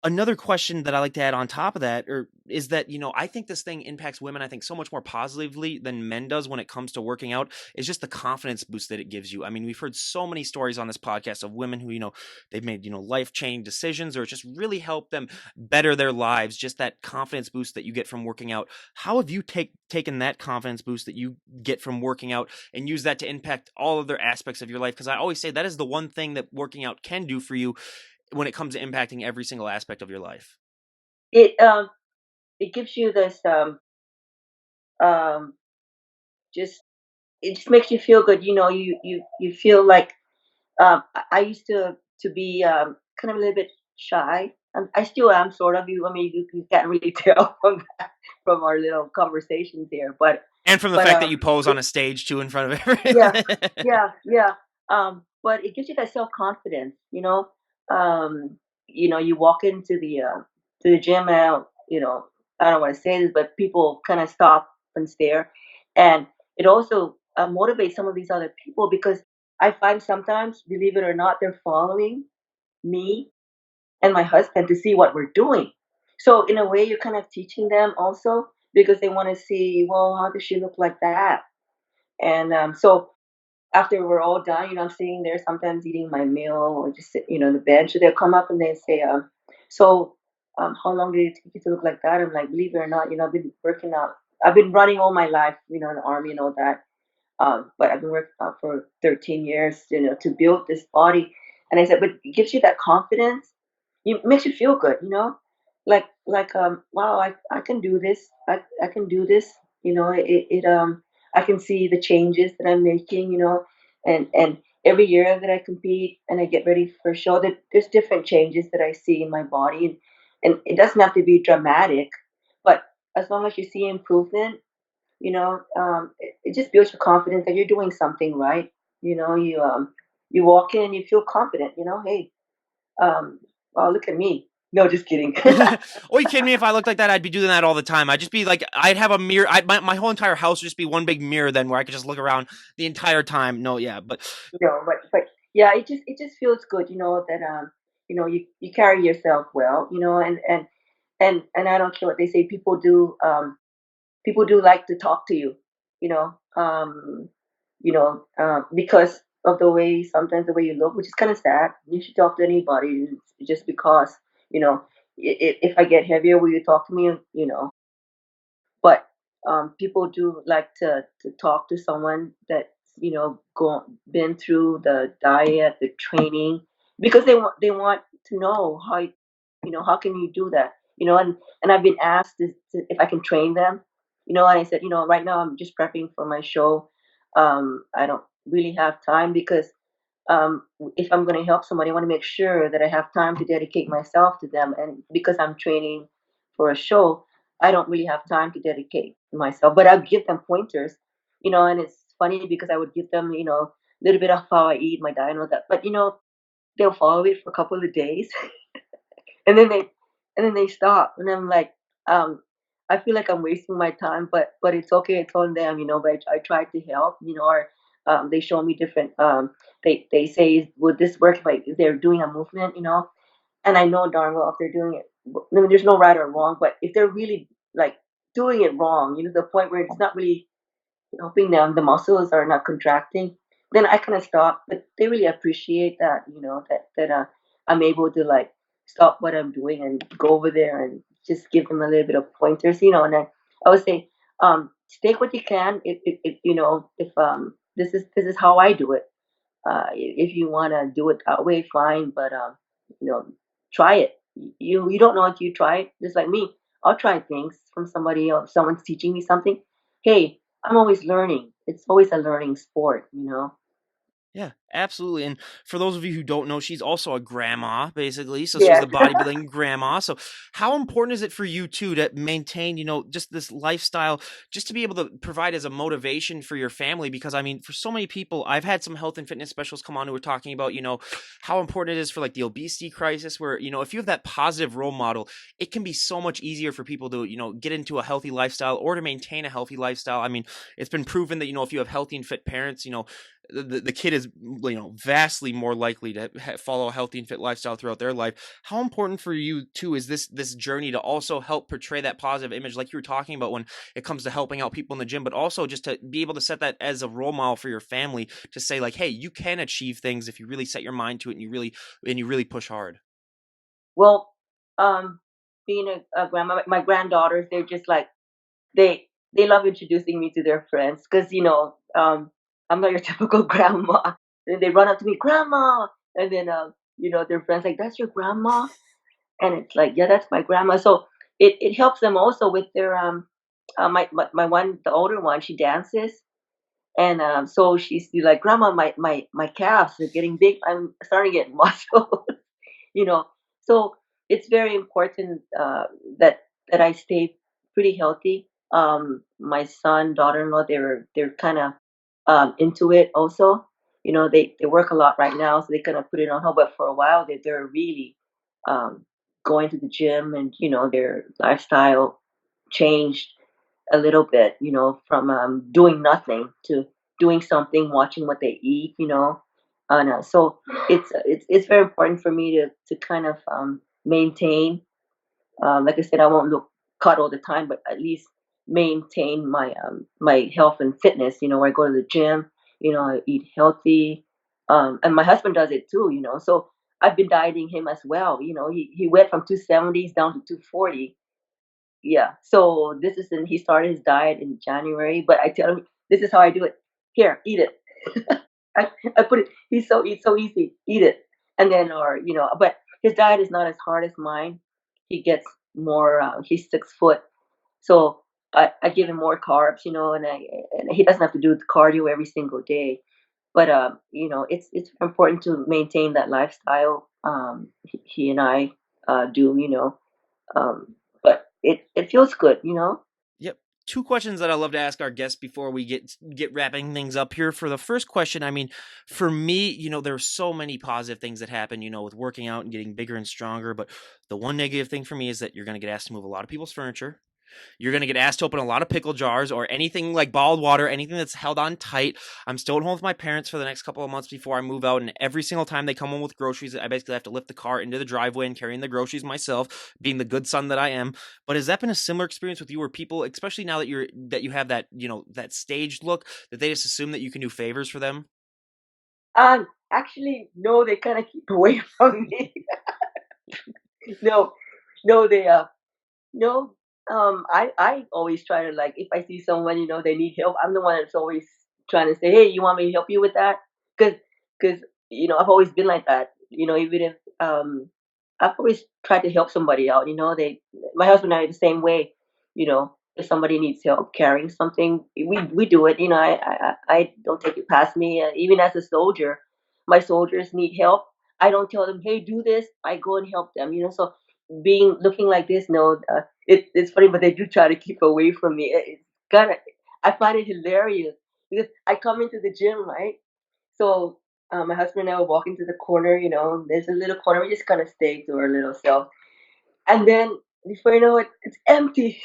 another question that I like to add on top of that is that, I think this thing impacts women, I think, so much more positively than men does when it comes to working out is just the confidence boost that it gives you. I mean, we've heard so many stories on this podcast of women who, they've made, life-changing decisions or it just really helped them better their lives, just that confidence boost that you get from working out. How have you taken that confidence boost that you get from working out and use that to impact all other aspects of your life? Because I always say that is the one thing that working out can do for you when it comes to impacting every single aspect of your life. It it gives you this um just it just makes you feel good. You feel like I used to be kind of a little bit shy. I still am sort of. I mean, you can't really tell from from our little conversations here, And from the but fact that you pose on a stage too in front of yeah, everyone. yeah, yeah. but it gives you that self-confidence, um, you walk into the gym now, I don't want to say this, but people kind of stop and stare. And it also motivates some of these other people because I find sometimes, believe it or not, they're following me and my husband to see what we're doing. So in a way, you're kind of teaching them also because they want to see, well, how does she look like that? And so after we're all done, I'm sitting there sometimes eating my meal or just sit, on the bench. So they'll come up and they say, so how long did it take you to look like that? I'm like, believe it or not, I've been working out. I've been running all my life, in the army and all that. But I've been working out for 13 years, to build this body. And I said, but it gives you that confidence. It makes you feel good, wow, I can do this. I can do this. I can see the changes that I'm making, and every year that I compete and I get ready for a show, that there's different changes that I see in my body, and it doesn't have to be dramatic, but as long as you see improvement, it just builds your confidence that you're doing something right. You walk in, you feel confident. Hey, oh, look at me. No, just kidding. Oh, you kidding me? If I looked like that, I'd be doing that all the time. I'd just be like, I'd have a mirror. My whole entire house would just be one big mirror then where I could just look around the entire time. No, yeah, but But yeah, it just feels good. That you carry yourself well. And I don't care what they say. People do like to talk to you. You know, because of sometimes the way you look, which is kind of sad. You should talk to anybody just because, you know, if I get heavier, will you talk to me? But people do like to talk to someone that's been through the diet, the training, because they want to know how can you do that, and I've been asked if I can train them, and I said, right now I'm just prepping for my show. I don't really have time because if I'm going to help somebody, I want to make sure that I have time to dedicate myself to them. And because I'm training for a show, I don't really have time to dedicate to myself. But I'll give them pointers, and it's funny because I would give them, a little bit of how I eat, my diet, and all that. But they'll follow it for a couple of days, and then they stop, and I'm like, um, I feel like I'm wasting my time, but it's okay, it's on them, But I try to help, or they show me different. They say, would this work if they're doing a movement, and I know darn well if they're doing it. I mean, there's no right or wrong, but if they're really like doing it wrong, the point where it's not really helping them, the muscles are not contracting, then I kind of stop. But they really appreciate that, that I'm able to like stop what I'm doing and go over there and just give them a little bit of pointers, And I would say, take what you can. If this is how I do it. If you want to do it that way, fine. But you know, try it. You don't know until you try it. Just like me, I'll try things from somebody else. Someone's teaching me something. Hey, I'm always learning. It's always a learning sport. yeah, absolutely. And for those of you who don't know, she's also a grandma, basically. So she's Yes. the bodybuilding grandma. So how important is it for you too to maintain, just this lifestyle, just to be able to provide as a motivation for your family? Because I mean, for so many people, I've had some health and fitness specialists come on who were talking about, how important it is for like the obesity crisis, where, if you have that positive role model, it can be so much easier for people to, get into a healthy lifestyle or to maintain a healthy lifestyle. I mean, it's been proven that, if you have healthy and fit parents, the kid is vastly more likely to follow a healthy and fit lifestyle throughout their life. How important for you too is this journey to also help portray that positive image, like you were talking about when it comes to helping out people in the gym, but also just to be able to set that as a role model for your family to say like, hey, you can achieve things if you really set your mind to it and you really push hard. Well, being a grandma, my granddaughters, they're just like they love introducing me to their friends because I'm not your typical grandma. And they run up to me, grandma, and then their friends like, that's your grandma, and it's like, yeah, that's my grandma. So it helps them also with their my one, the older one, she dances, and so she's like, grandma, my calves are getting big. I'm starting to get muscle, you know. So it's very important that I stay pretty healthy. My son, daughter-in-law, they're kind of into it also. they work a lot right now, so they kind of put it on hold. But for a while, they're really um, going to the gym, and their lifestyle changed a little bit, from doing nothing to doing something, watching what they eat, and so it's very important for me to kind of maintain. Like I said, I won't look cut all the time, but at least maintain my health and fitness. Where I go to the gym, I eat healthy, and my husband does it too. So I've been dieting him as well. He went from 270s down to 240. Yeah. So he started his diet in January, but I tell him this is how I do it. Here, eat it. I put it. It's so easy. Eat it, and then but his diet is not as hard as mine. He gets more. He's 6 foot, so I give him more carbs, and he doesn't have to do the cardio every single day. But it's important to maintain that lifestyle. He and I do, but it feels good. Yep. Two questions that I love to ask our guests before we get wrapping things up here. For the first question, I mean, for me, there's so many positive things that happen, with working out and getting bigger and stronger. But the one negative thing for me is that you're going to get asked to move a lot of people's furniture. You're going to get asked to open a lot of pickle jars or anything like bottled water, anything that's held on tight. I'm still at home with my parents for the next couple of months before I move out. And every single time they come home with groceries, I basically have to lift the car into the driveway and carrying the groceries myself, being the good son that I am. But has that been a similar experience with you where people, especially now that you have that, that staged look, that they just assume that you can do favors for them? Actually, no, they kind of keep away from me. No, no, no, I always try to, like, if I see someone, they need help, I'm the one that's always trying to say, "Hey, you want me to help you with that?" Because, I've always been like that. Even if I've always tried to help somebody out. My husband and I are the same way. If somebody needs help carrying something, we do it. I don't take it past me. Even as a soldier, my soldiers need help. I don't tell them, "Hey, do this." I go and help them. So being looking like this, no, it's funny, but they do try to keep away from me. It's kind of I find it hilarious because I come into the gym, right? So my husband and I will walk into the corner. There's a little corner. We just kind of stay to our little self, and then before you know it, it's empty.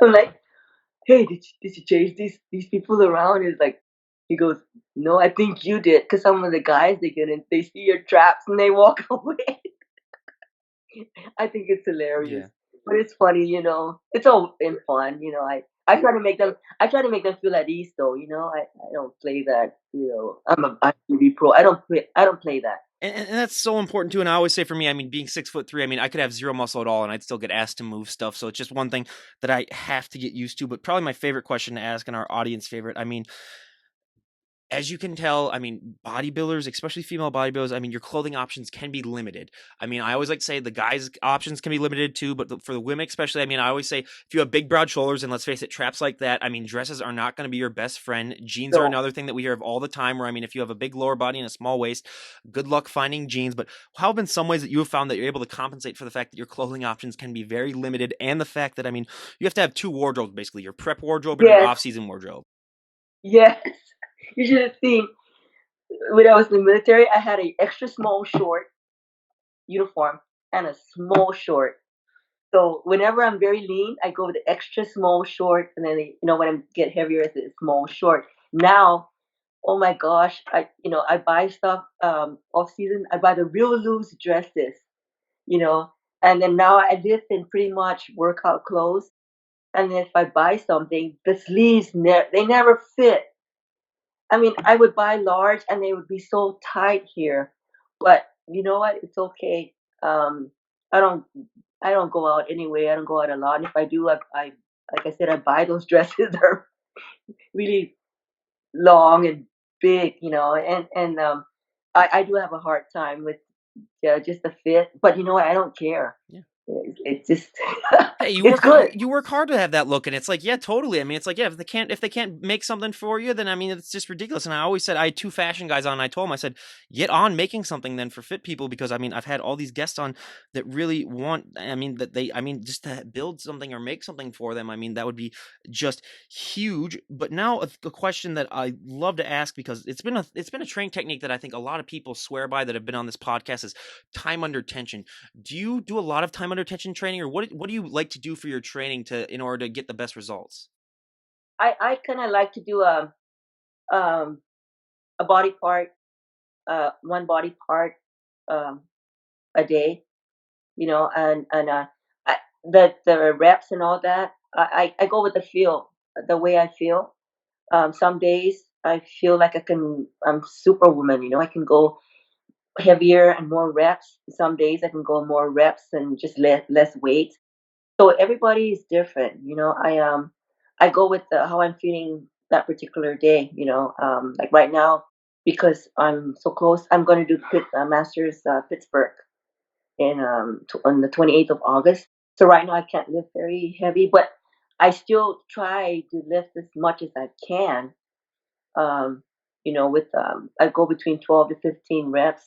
I'm like, "Hey, did you change these people around?" Is like, he goes, "No, I think you did." Because some of the guys, they get in, they see your traps and they walk away. I think it's hilarious, Yeah. but it's funny. It's all in fun. I try to make them. I try to make them feel at ease, though. I don't play that. I'm a TV pro. I don't play. I don't play that. And that's so important too. And I always say for me, I mean, being 6'3", I mean, I could have zero muscle at all and I'd still get asked to move stuff. So it's just one thing that I have to get used to. But probably my favorite question to ask and our audience favorite, I mean, as you can tell, I mean, bodybuilders, especially female bodybuilders, I mean, your clothing options can be limited. I mean, I always like to say the guys' options can be limited too, but for the women especially, I mean, I always say if you have big, broad shoulders, and let's face it, traps like that, I mean, dresses are not going to be your best friend. Jeans are So another thing that we hear of all the time. Where I mean, if you have a big lower body and a small waist, good luck finding jeans. But how have been some ways that you have found that you're able to compensate for the fact that your clothing options can be very limited, and the fact that I mean, you have to have two wardrobes basically, your prep wardrobe and your yes, off-season wardrobe. yes. You should have seen when I was in the military. I had a extra small short uniform and a small short. So whenever I'm very lean, I go with the extra small short, and then when I get heavier, it's a small short. Now, oh my gosh, I buy stuff off season. I buy the real loose dresses, you know, and then now I live in pretty much workout clothes. And then if I buy something, the sleeves they never fit. I mean, I would buy large and they would be so tight here. But you know what? It's okay. Um, I don't I don't go out anyway. I don't go out a lot. And if I do, I like I said, I buy those dresses that are really long and big, and I do have a hard time with, yeah, just the fit. But you know what? I don't care. Yeah. It's just Hey, it's good. you work hard to have that look, and it's like, yeah, totally. I mean, it's like, yeah, if they can't make something for you, then I mean, it's just ridiculous. And I always said I had two fashion guys on. And I told them, I said, get on making something then for fit people because I mean, I've had all these guests on that really want. I mean, I mean, just to build something or make something for them. I mean, that would be just huge. But now a question that I love to ask because it's been a training technique that I think a lot of people swear by that have been on this podcast is time under tension. Do you do a lot of time under tension training, or what do you like to do for your training to in order to get the best results? I kind of like to do um a body part, one body part um a day, I, the reps and all that. I go with the feel, the way I feel. Some days I feel like I'm superwoman. I can go heavier and more reps. Some days I can go more reps and just less weight. So everybody is different. I go with how I'm feeling that particular day. Like right now, because I'm so close, I'm going to do Masters Pittsburgh on the 28th of August. So right now I can't lift very heavy, but I still try to lift as much as I can. With I go between 12 to 15 reps.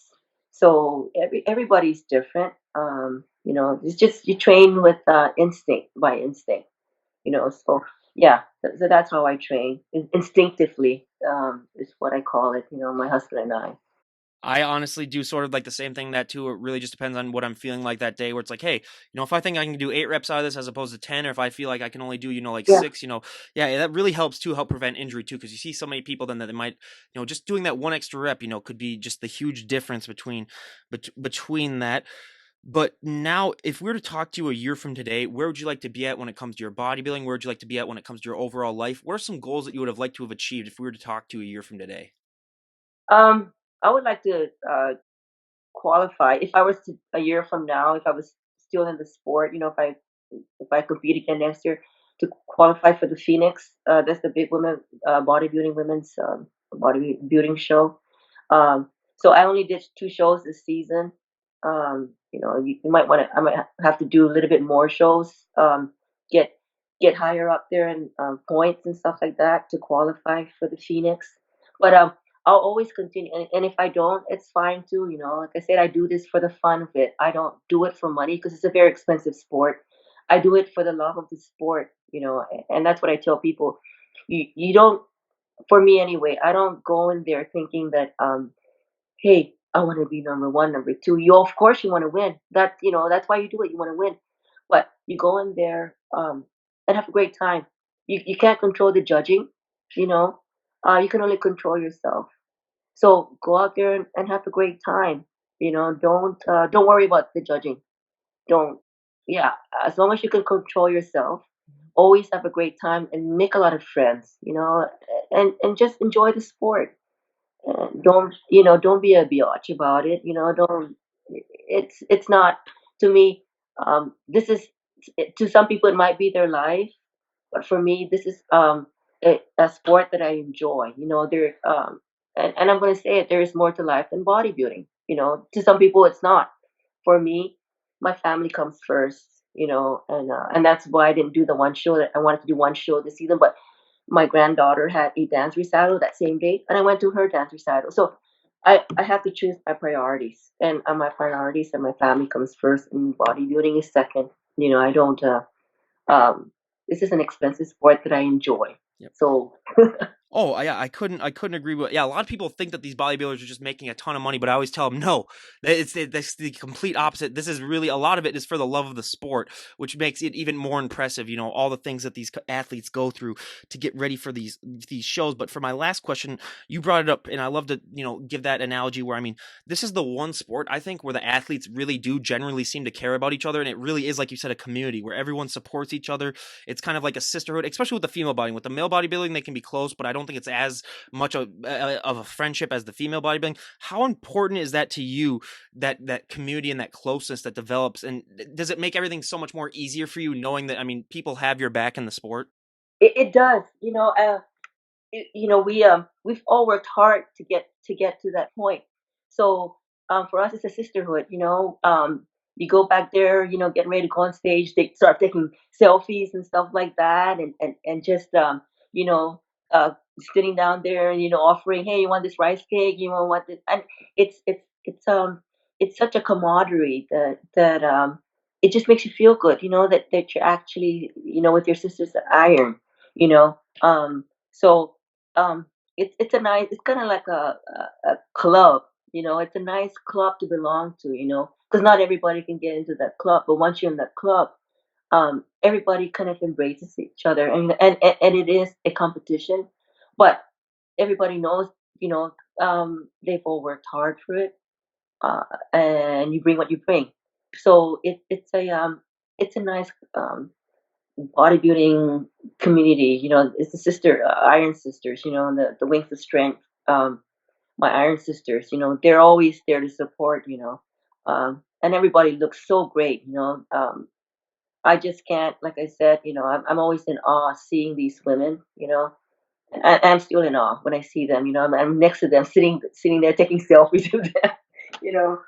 So everybody's different. It's just you train with instinct by instinct. So yeah, so that's how I train instinctively. Is what I call it. My husband and I. I honestly do sort of like the same thing that too. It really just depends on what I'm feeling like that day. Where it's like, hey, if I think I can do 8 reps out of this as opposed to 10, or if I feel like I can only do like Yeah. 6, yeah, that really helps too. Help prevent injury too, because you see so many people then that they might, just doing that one extra rep, could be just the huge difference between that. But now, if we were to talk to you a year from today, where would you like to be at when it comes to your bodybuilding? Where would you like to be at when it comes to your overall life? What are some goals that you would have liked to have achieved if we were to talk to you a year from today? Um, I would like to qualify if I was to a year from now, if I was still in the sport. If I compete again next year to qualify for the Phoenix. That's the big women bodybuilding women's bodybuilding show. Um, so I only did 2 shows this season. You might want to. I might have to do a little bit more shows. Get get higher up there in points and stuff like that to qualify for the Phoenix. But I'll always continue, and if I don't, it's fine too. Like I said, I do this for the fun of it. I don't do it for money because it's a very expensive sport. I do it for the love of the sport, and that's what I tell people. You don't, for me anyway, I don't go in there thinking that, hey, I want to be number one, number two. Of course, you want to win. That's why you do it. You want to win, but you go in there and have a great time. You can't control the judging, you know. You can only control yourself. So go out there and have a great time. Don't worry about the judging. Don't. Yeah, as long as you can control yourself, always have a great time and make a lot of friends. And just enjoy the sport. Don't be a biatch about it. Don't. It's not, to me. This is, to some people it might be their life, but for me, this is a sport that I enjoy. And I'm going to say it. There is more to life than bodybuilding. To some people, it's not. For me, my family comes first. And that's why I didn't do the one show that I wanted to do one show this season. But my granddaughter had a dance recital that same day, and I went to her dance recital. So I have to choose my priorities, and my priorities and my family comes first, and bodybuilding is second. I don't. Um, this is an expensive sport that I enjoy. So Oh, yeah, I couldn't agree with. Yeah, a lot of people think that these bodybuilders are just making a ton of money, but I always tell them no. That's the complete opposite. This is really a lot of it is for the love of the sport, which makes it even more impressive. All the things that these athletes go through to get ready for these shows. But for my last question, you brought it up, and I love to give that analogy where I mean this is the one sport I think where the athletes really do generally seem to care about each other, and it really is like you said a community where everyone supports each other. It's kind of like a sisterhood, especially with the female bodybuilding. With the male bodybuilding, they can be close, but I don't think it's as much of a friendship as the female bodybuilding. How important is that to you? That community and that closeness that develops, and does it make everything so much more easier for you knowing that I mean people have your back in the sport? it does. We've all worked hard to get to that point. So for us, it's a sisterhood. you go back there, getting ready to go on stage, they start taking selfies and stuff like that, and just you know, uh, sitting down there and offering, hey, you want this rice cake? You want this? And it's such a camaraderie that it just makes you feel good, that you're actually with your sisters at Iron, you know. So um, it's a nice, it's kind of like a club, it's a nice club to belong to, because not everybody can get into that club, but once you're in that club, everybody kind of embraces each other, and it is a competition, but everybody knows, you know, they've all worked hard for it, and you bring what you bring. So it's a nice bodybuilding community. It's the sister Iron Sisters, the Wings of Strength. My Iron Sisters, they're always there to support, and everybody looks so great. I just can't, like I said, I'm always in awe seeing these women, and I'm still in awe when I see them. I'm next to them, sitting there taking selfies with them, you know.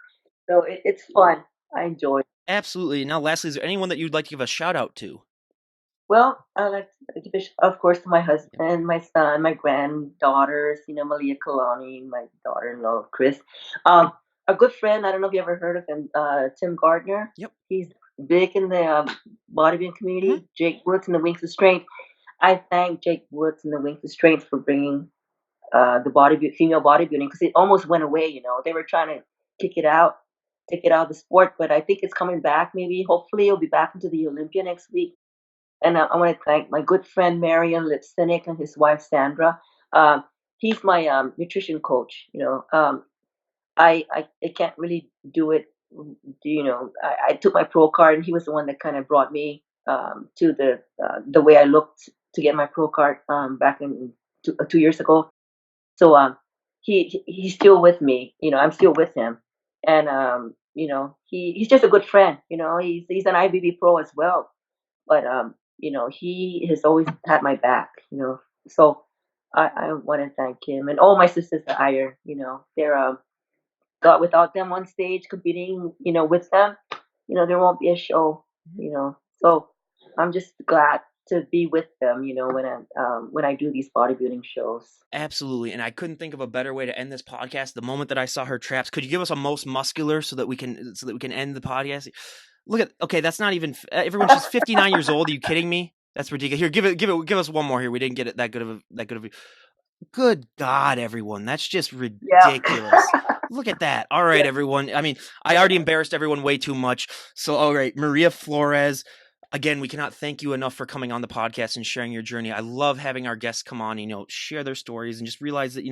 So it's fun. I enjoy it. Absolutely. Now, lastly, is there anyone that you'd like to give a shout out to? Well, I like to give, of course, to my Yep. husband, my son, my granddaughters, Malia Kalani, my daughter-in-law, Chris. Um, a good friend, I don't know if you ever heard of him, Tim Gardner. Yep. He's big in the bodybuilding Hmm. community. Jake Woods and the Wings of Strength. I thank Jake Woods and the Wings of Strength for bringing the female bodybuilding, because it almost went away. They were trying to kick it out, take it out of the sport, but I think it's coming back. Maybe, hopefully, it'll be back into the Olympia next week. And I want to thank my good friend Marion Lipsinick and his wife Sandra. Um, he's my nutrition coach. I can't really do it. I took my pro card, and he was the one that kind of brought me to the way I looked to get my pro card back in 2 years ago. So he's still with me. I'm still with him, and he's just a good friend. He's an IBB pro as well, but he has always had my back. So I want to thank him and all my sisters at Iron. They're God, without them on stage competing, with them, there won't be a show. So I'm just glad to be with them. When I do these bodybuilding shows. Absolutely. And I couldn't think of a better way to end this podcast. The moment that I saw her traps, could you give us a most muscular so that we can end the podcast? Look at, okay, that's not even everyone. She's 59 years old. Are you kidding me? That's ridiculous. Here, give us one more here. We didn't get it that good of a good God, everyone. That's just Yeah. ridiculous. Look at that. All right, everyone. I mean, I already embarrassed everyone way too much. So, all right, Maria Flores. Again, we cannot thank you enough for coming on the podcast and sharing your journey. I love having our guests come on, share their stories and just realize that,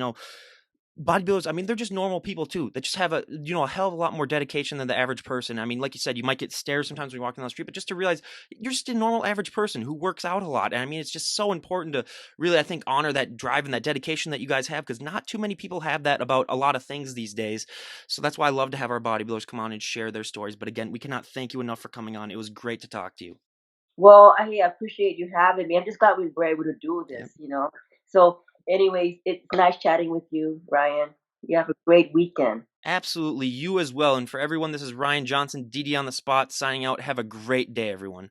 bodybuilders, I mean, they're just normal people too. That just have a hell of a lot more dedication than the average person. I mean, like you said, you might get stares sometimes when you're walking down the street, but just to realize you're just a normal average person who works out a lot. And I mean, it's just so important to really, I think, honor that drive and that dedication that you guys have, because not too many people have that about a lot of things these days. So that's why I love to have our bodybuilders come on and share their stories. But again, we cannot thank you enough for coming on. It was great to talk to you. Well, I appreciate you having me. I'm just glad we were able to do Yeah. this. So, anyways, it's nice chatting with you, Ryan. You have a great weekend. Absolutely. You as well. And for everyone, this is Ryan Johnson, DD on the spot, signing out. Have a great day, everyone.